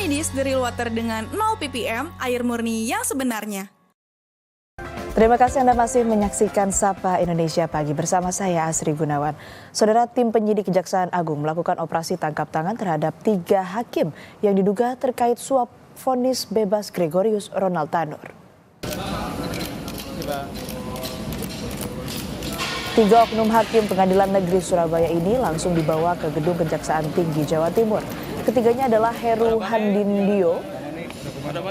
medis dari water dengan 0 ppm, air murni yang sebenarnya. Terima kasih Anda masih menyaksikan Sapa Indonesia Pagi bersama saya Asri Gunawan. Saudara, tim penyidik Kejaksaan Agung melakukan operasi tangkap tangan terhadap 3 hakim yang diduga terkait suap vonis bebas Gregorius Ronald Tanur. 3 oknum hakim Pengadilan Negeri Surabaya ini langsung dibawa ke Gedung Kejaksaan Tinggi Jawa Timur. Ketiganya adalah Heru Handindio,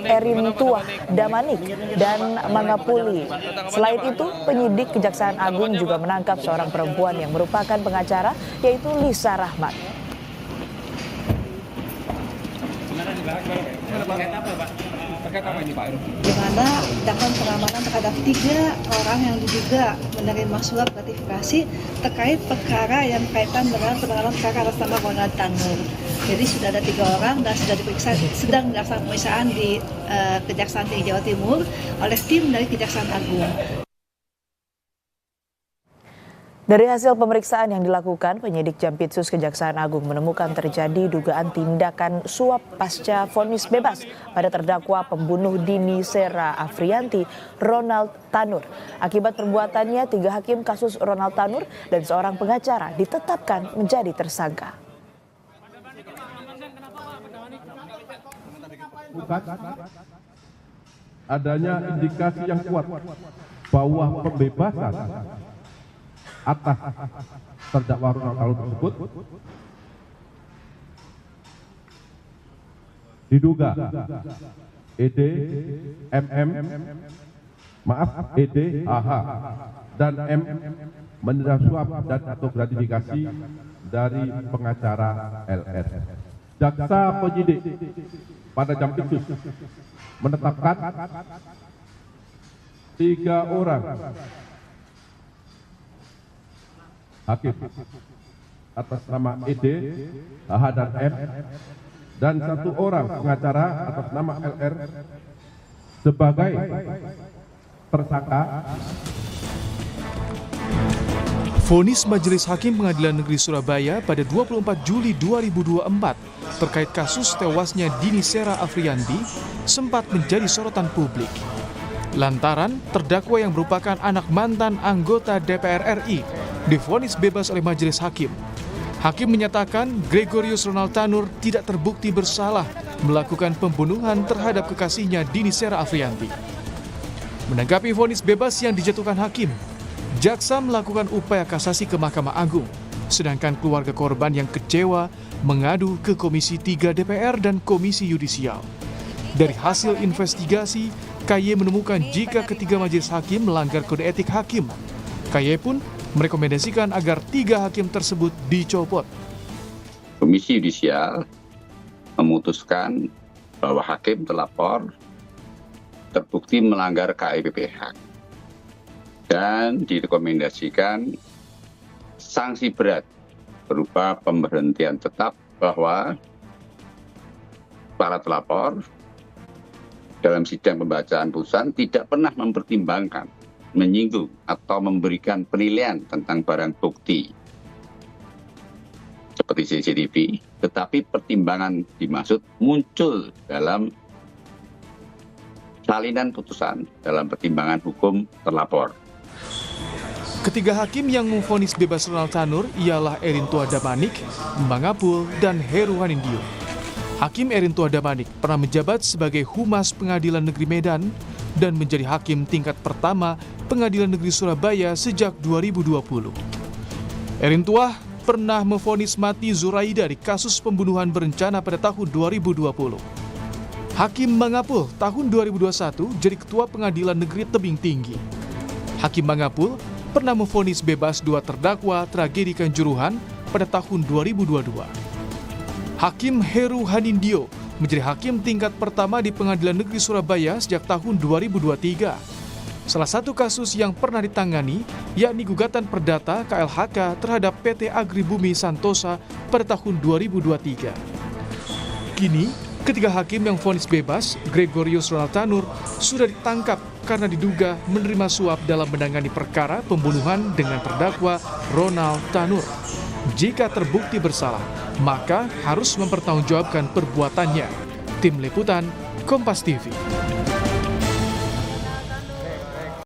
Erin Tuah Damanik, dan Mangapuli. Selain itu, penyidik Kejaksaan Agung juga menangkap seorang perempuan yang merupakan pengacara, yaitu Lisa Rahmat. Di mana dilakukan pengamanan terhadap 3 orang yang diduga menerima suap gratifikasi terkait perkara yang kaitan dengan penanganan perkara atas nama Ronald Tanur. Jadi sudah ada 3 orang dan sudah diperiksa, sedang dilaksanakan pemeriksaan di Kejaksaan Tinggi Jawa Timur oleh tim dari Kejaksaan Agung. Dari hasil pemeriksaan yang dilakukan, penyidik Jampitsus Kejaksaan Agung menemukan terjadi dugaan tindakan suap pasca vonis bebas pada terdakwa pembunuh Dini Sera Afrianti, Ronald Tanur. Akibat perbuatannya, 3 hakim kasus Ronald Tanur dan seorang pengacara ditetapkan menjadi tersangka. Adanya indikasi yang kuat bahwa pembebasan atas terdakwa Ronald Tanur tersebut diduga ED, ED, AH, dan M menerima suap dan atau gratifikasi dari pengacara LS. Jaksa penyidik pada Jampitsus menetapkan 3 orang hakim atas nama ED, AH, dan M, dan 1 orang pengacara atas nama LR sebagai tersangka. Vonis Majelis Hakim Pengadilan Negeri Surabaya pada 24 Juli 2024 terkait kasus tewasnya Dini Sera Afrianti sempat menjadi sorotan publik. Lantaran terdakwa yang merupakan anak mantan anggota DPR RI divonis bebas oleh Majelis Hakim. Hakim menyatakan Gregorius Ronald Tanur tidak terbukti bersalah melakukan pembunuhan terhadap kekasihnya Dini Sera Afrianti. Menanggapi vonis bebas yang dijatuhkan hakim, jaksa melakukan upaya kasasi ke Mahkamah Agung, sedangkan keluarga korban yang kecewa mengadu ke Komisi 3 DPR dan Komisi Yudisial. Dari hasil investigasi, KY menemukan jika ketiga majelis hakim melanggar kode etik hakim. KY pun merekomendasikan agar 3 hakim tersebut dicopot. Komisi Yudisial memutuskan bahwa hakim terlapor terbukti melanggar KIPPH dan direkomendasikan sanksi berat berupa pemberhentian tetap bahwa para pelapor dalam sidang pembacaan putusan tidak pernah mempertimbangkan, menyinggung atau memberikan penilaian tentang barang bukti seperti CCTV, tetapi pertimbangan dimaksud muncul dalam salinan putusan dalam pertimbangan hukum terlapor. Ketiga hakim yang memvonis bebas Ronald Tanur ialah Erin Tuah Damanik, Mangapul, dan Heru Handindio. Hakim Erin Tuah Damanik pernah menjabat sebagai Humas Pengadilan Negeri Medan dan menjadi hakim tingkat pertama Pengadilan Negeri Surabaya sejak 2020. Erin Tuah pernah memvonis mati Zuraida di kasus pembunuhan berencana pada tahun 2020. Hakim Mangapul tahun 2021 jadi Ketua Pengadilan Negeri Tebing Tinggi. Hakim Mangapul pernah memvonis bebas 2 terdakwa tragedi Kanjuruhan pada tahun 2022. Hakim Heru Handindio menjadi hakim tingkat pertama di Pengadilan Negeri Surabaya sejak tahun 2023. Salah satu kasus yang pernah ditangani yakni gugatan perdata KLHK terhadap PT Agribumi Santosa pada tahun 2023. Kini, ketiga hakim yang vonis bebas, Gregorius Ronald Tanur, sudah ditangkap karena diduga menerima suap dalam menangani perkara pembunuhan dengan terdakwa Ronald Tanur. Jika terbukti bersalah, maka harus mempertanggungjawabkan perbuatannya. Tim Liputan, Kompas TV.